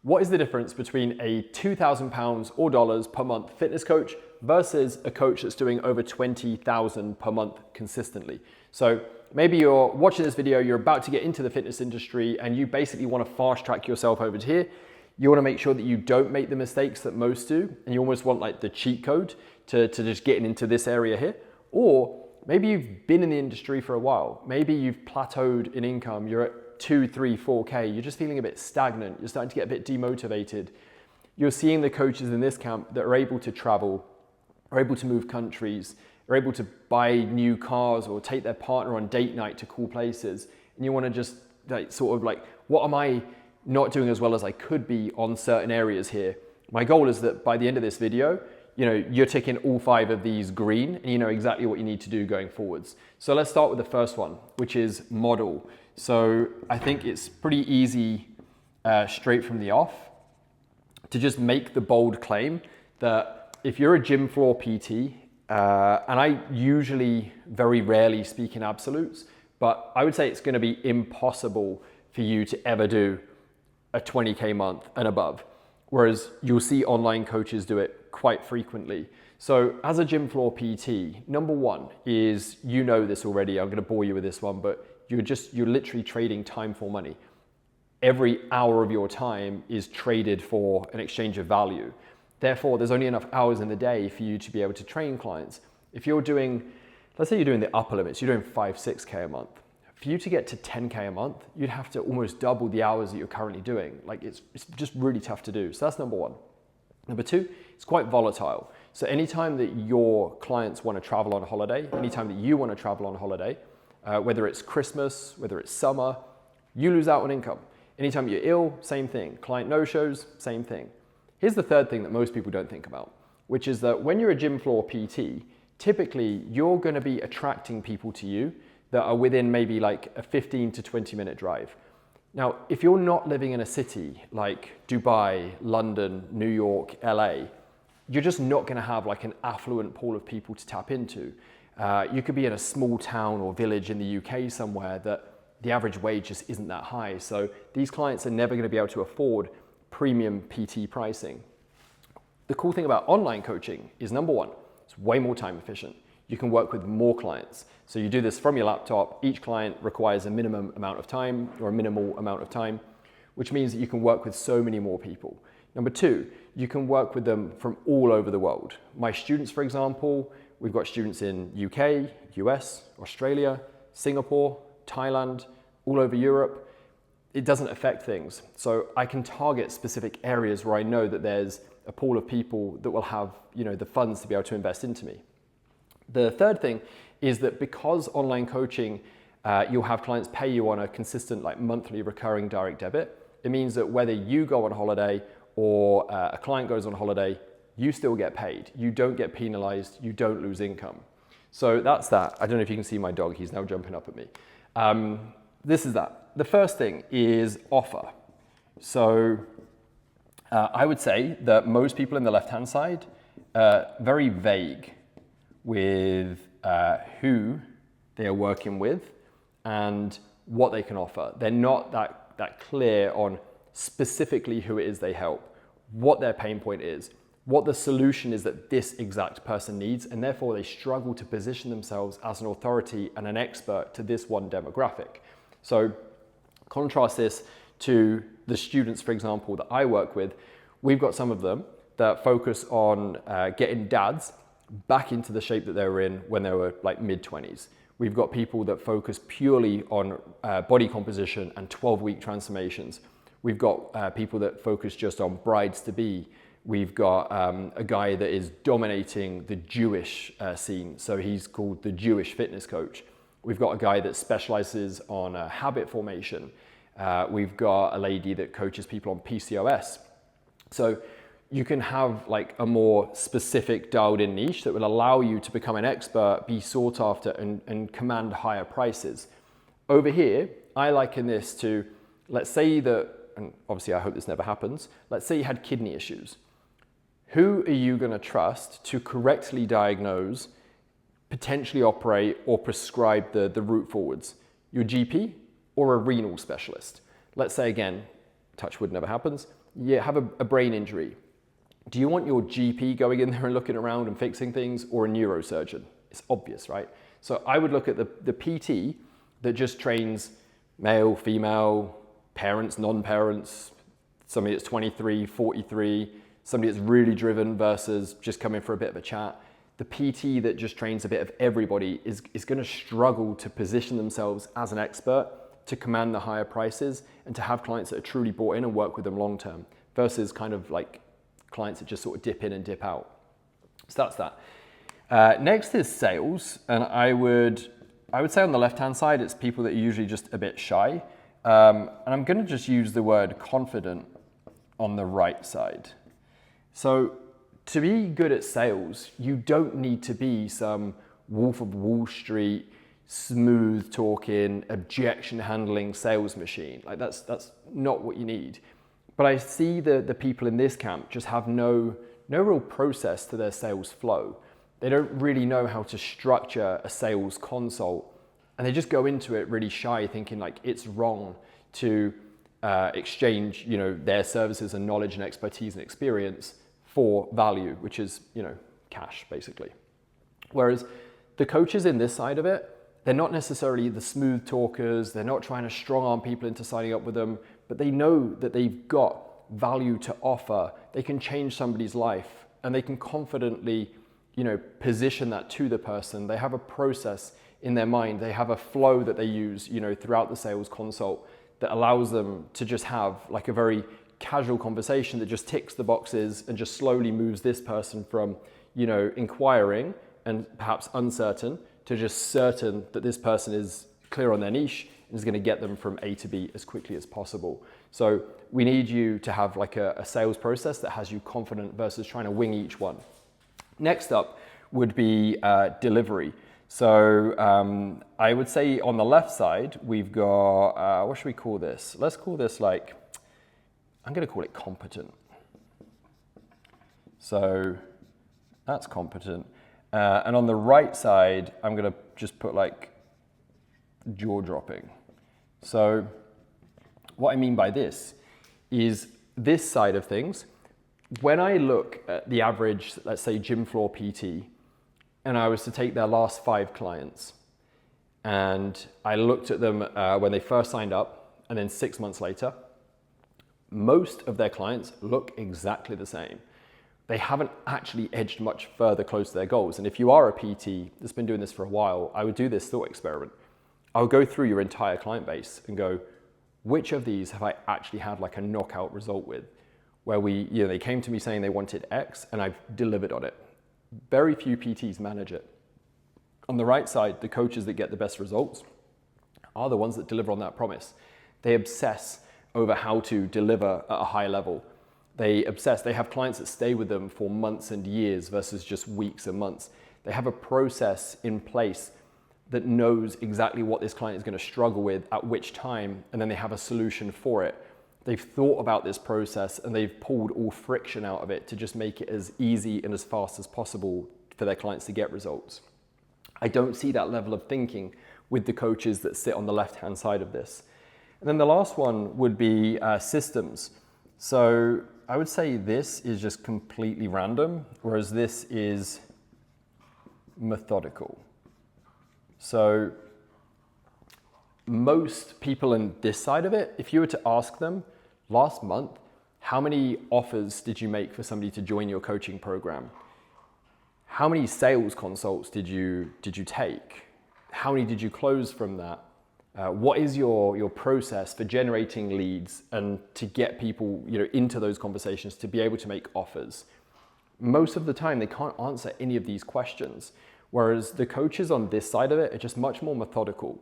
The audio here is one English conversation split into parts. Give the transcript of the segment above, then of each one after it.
What is the difference between a £2,000 or dollars per month fitness coach versus a coach that's doing over 20,000 per month consistently? So maybe you're watching this video, you're about to get into the fitness industry and you basically want to fast track yourself over to here. You want to make sure that you don't make the mistakes that most do, and you almost want like the cheat code to just getting into this area here. Or maybe you've been in the industry for a while. Maybe you've plateaued in income. You're at 2, 3, 4K. You're just feeling a bit stagnant. You're starting to get a bit demotivated. You're seeing the coaches in this camp that are able to travel, are able to move countries, are able to buy new cars or take their partner on date night to cool places. And you want to just what am I not doing as well as I could be on certain areas here? My goal is that by the end of this video, you're ticking all 5 of these green and you know exactly what you need to do going forwards. So let's start with the first one, which is model. So I think it's pretty easy straight from the off to just make the bold claim that if you're a gym floor PT, and I usually very rarely speak in absolutes, but I would say it's going to be impossible for you to ever do a 20K month and above. Whereas you'll see online coaches do it quite frequently. So as a gym floor PT, number one is, you know this already, I'm gonna bore you with this one, but you're literally trading time for money. Every hour of your time is traded for an exchange of value. Therefore, there's only enough hours in the day for you to be able to train clients. If you're doing, let's say you're doing the upper limits, you're doing 5, 6K a month. For you to get to 10K a month, you'd have to almost double the hours that you're currently doing. Like it's just really tough to do. So that's number one. Number two, it's quite volatile. So anytime that your clients want to travel on holiday, anytime that you want to travel on holiday, whether it's Christmas, whether it's summer, you lose out on income. Anytime you're ill, same thing. Client no-shows, same thing. Here's the third thing that most people don't think about, which is that when you're a gym floor PT, typically you're going to be attracting people to you that are within maybe like a 15 to 20 minute drive. Now, if you're not living in a city like Dubai, London, New York, LA, you're just not gonna have like an affluent pool of people to tap into. You could be in a small town or village in the UK somewhere that the average wage just isn't that high. So these clients are never gonna be able to afford premium PT pricing. The cool thing about online coaching is, number one, it's way more time efficient. You can work with more clients. So you do this from your laptop. Each client requires a minimum amount of time or a minimal amount of time, which means that you can work with so many more people. Number two, you can work with them from all over the world. My students, for example, we've got students in UK, US, Australia, Singapore, Thailand, all over Europe. It doesn't affect things. So I can target specific areas where I know that there's a pool of people that will have, the funds to be able to invest into me. The third thing is that because online coaching, you'll have clients pay you on a consistent monthly recurring direct debit. It means that whether you go on holiday or a client goes on holiday, you still get paid. You don't get penalized, you don't lose income. So that's that. I don't know if you can see my dog, he's now jumping up at me. This is that. The first thing is offer. So I would say that most people in the left-hand side are very vague with who they are working with and what they can offer. They're not that clear on specifically who it is they help, what their pain point is, what the solution is that this exact person needs, and therefore they struggle to position themselves as an authority and an expert to this one demographic. So contrast this to the students, for example, that I work with. We've got some of them that focus on getting dads back into the shape that they were in when they were mid-20s. We've got people that focus purely on body composition and 12-week transformations. We've got people that focus just on brides-to-be. We've got a guy that is dominating the Jewish scene, so he's called the Jewish fitness coach. We've got a guy that specializes on habit formation. We've got a lady that coaches people on PCOS. So you can have a more specific dialed in niche that will allow you to become an expert, be sought after and command higher prices. Over here, I liken this to, let's say that, and obviously I hope this never happens, let's say you had kidney issues. Who are you gonna trust to correctly diagnose, potentially operate or prescribe the route forwards? Your GP or a renal specialist? Let's say again, touch wood never happens, you have a brain injury. Do you want your GP going in there and looking around and fixing things, or a neurosurgeon? It's obvious, right? So I would look at the PT that just trains male, female, parents, non-parents, somebody that's 23, 43, somebody that's really driven versus just coming for a bit of a chat. The PT that just trains a bit of everybody is going to struggle to position themselves as an expert, to command the higher prices, and to have clients that are truly bought in and work with them long term, versus kind of like clients that just sort of dip in and dip out. So that's that. Next is sales, and I would say on the left-hand side, it's people that are usually just a bit shy. And I'm going to just use the word confident on the right side. So to be good at sales, you don't need to be some Wolf of Wall Street, smooth talking, objection handling sales machine. Like that's not what you need. But I see the people in this camp just have no real process to their sales flow. They don't really know how to structure a sales consult, and they just go into it really shy, thinking like it's wrong to exchange, their services and knowledge and expertise and experience for value, which is, cash basically. Whereas the coaches in this side of it, they're not necessarily the smooth talkers. They're not trying to strong arm people into signing up with them, but they know that they've got value to offer. They can change somebody's life, and they can confidently, position that to the person. They have a process in their mind. They have a flow that they use, throughout the sales consult that allows them to just have like a very casual conversation that just ticks the boxes and just slowly moves this person from, inquiring and perhaps uncertain to just certain that this person is clear on their niche and is going to get them from A to B as quickly as possible. So we need you to have like a sales process that has you confident versus trying to wing each one. Next up would be delivery. So I would say on the left side, we've got, what should we call this? Let's call this I'm going to call it competent. So that's competent. And on the right side, I'm going to just put jaw-dropping. So what I mean by this is this side of things. When I look at the average, let's say gym floor PT, and I was to take their last 5 clients, and I looked at them when they first signed up, and then 6 months later, most of their clients look exactly the same. They haven't actually edged much further close to their goals. And if you are a PT that's been doing this for a while, I would do this thought experiment. I would go through your entire client base and go, which of these have I actually had like a knockout result with? Where they came to me saying they wanted X and I've delivered on it. Very few PTs manage it. On the right side, the coaches that get the best results are the ones that deliver on that promise. They obsess over how to deliver at a high level. They have clients that stay with them for months and years versus just weeks and months. They have a process in place that knows exactly what this client is going to struggle with at which time, and then they have a solution for it. They've thought about this process and they've pulled all friction out of it to just make it as easy and as fast as possible for their clients to get results. I don't see that level of thinking with the coaches that sit on the left-hand side of this. And then the last one would be systems. So I would say this is just completely random, whereas this is methodical. So most people in this side of it, if you were to ask them last month, how many offers did you make for somebody to join your coaching program? How many sales consults did you take? How many did you close from that? What is your process for generating leads and to get people into those conversations to be able to make offers? Most of the time they can't answer any of these questions, whereas the coaches on this side of it are just much more methodical.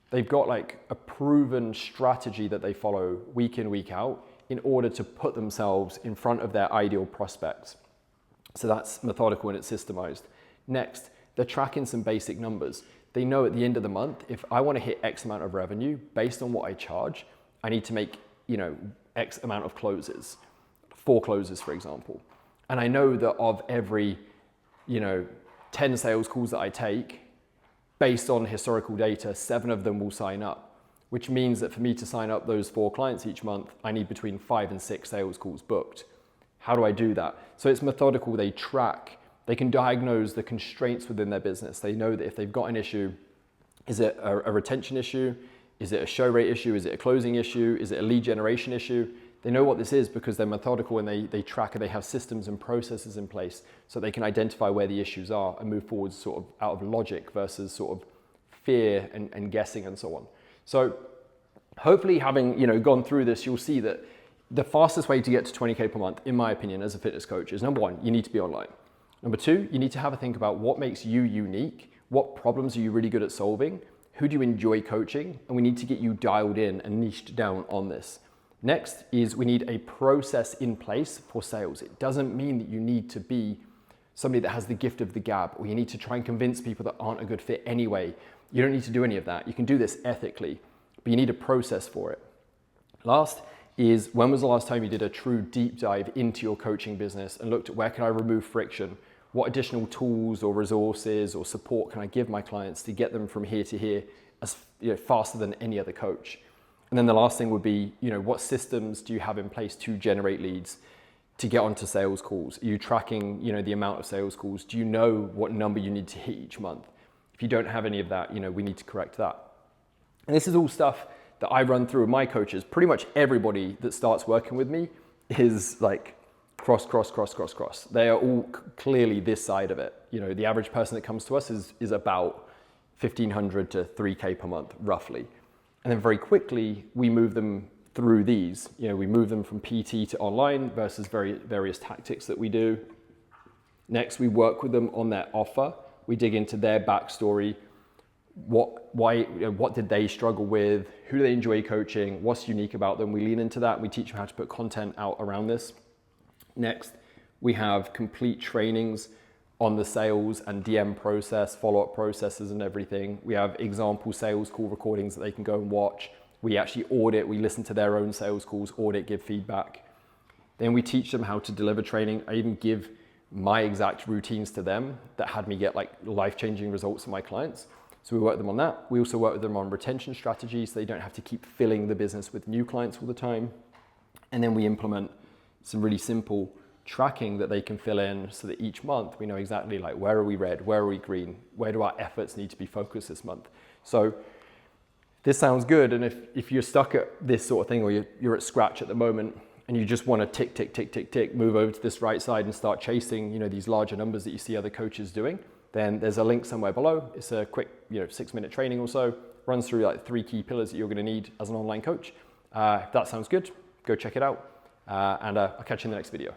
They've got like a proven strategy that they follow week in, week out in order to put themselves in front of their ideal prospects. So that's methodical and it's systemized. Next, they're tracking some basic numbers. They know at the end of the month, if I want to hit X amount of revenue based on what I charge, I need to make, X amount of closes, 4 closes, for example. And I know that of every, 10 sales calls that I take, based on historical data, 7 of them will sign up. which means that for me to sign up those 4 clients each month, I need between 5 and 6 sales calls booked. How do I do that? So it's methodical. They track, they can diagnose the constraints within their business. They know that if they've got an issue, is it a retention issue? Is it a show rate issue? Is it a closing issue? Is it a lead generation issue? They know what this is because they're methodical and they track and they have systems and processes in place so they can identify where the issues are and move forward sort of out of logic versus sort of fear and guessing and so on. So hopefully having gone through this, you'll see that the fastest way to get to 20K per month, in my opinion, as a fitness coach is number 1, you need to be online. Number 2, you need to have a think about what makes you unique, what problems are you really good at solving, who do you enjoy coaching, and we need to get you dialed in and niched down on this. Next is we need a process in place for sales. It doesn't mean that you need to be somebody that has the gift of the gab, or you need to try and convince people that aren't a good fit anyway. You don't need to do any of that. You can do this ethically, but you need a process for it. Last is, when was the last time you did a true deep dive into your coaching business and looked at where can I remove friction? What additional tools or resources or support can I give my clients to get them from here to here as faster than any other coach? And then the last thing would be, what systems do you have in place to generate leads, to get onto sales calls? Are you tracking, the amount of sales calls? Do you know what number you need to hit each month? If you don't have any of that, we need to correct that. And this is all stuff that I run through with my coaches. Pretty much everybody that starts working with me is like cross. They are all clearly this side of it. The average person that comes to us is about 1,500 to 3K per month, roughly. And then very quickly, we move them through these. We move them from PT to online versus various tactics that we do. Next, we work with them on their offer. We dig into their backstory. What did they struggle with? Who do they enjoy coaching? What's unique about them? We lean into that. We teach them how to put content out around this. Next, we have complete trainings on the sales and DM process, follow-up processes and everything. We have example sales call recordings that they can go and watch. We actually audit, we listen to their own sales calls, audit, give feedback. Then we teach them how to deliver training. I even give my exact routines to them that had me get like life-changing results for my clients. So we work with them on that. We also work with them on retention strategies so they don't have to keep filling the business with new clients all the time. And then we implement some really simple tracking that they can fill in so that each month we know exactly like where are we red, where are we green, where do our efforts need to be focused this month. So this sounds good, and if you're stuck at this sort of thing, or you're at scratch at the moment and you just want to tick, move over to this right side and start chasing these larger numbers that you see other coaches doing, then there's a link somewhere below. It's a quick 6-minute training or so, runs through like 3 key pillars that you're going to need as an online coach. If that sounds good, go check it out, and I'll catch you in the next video.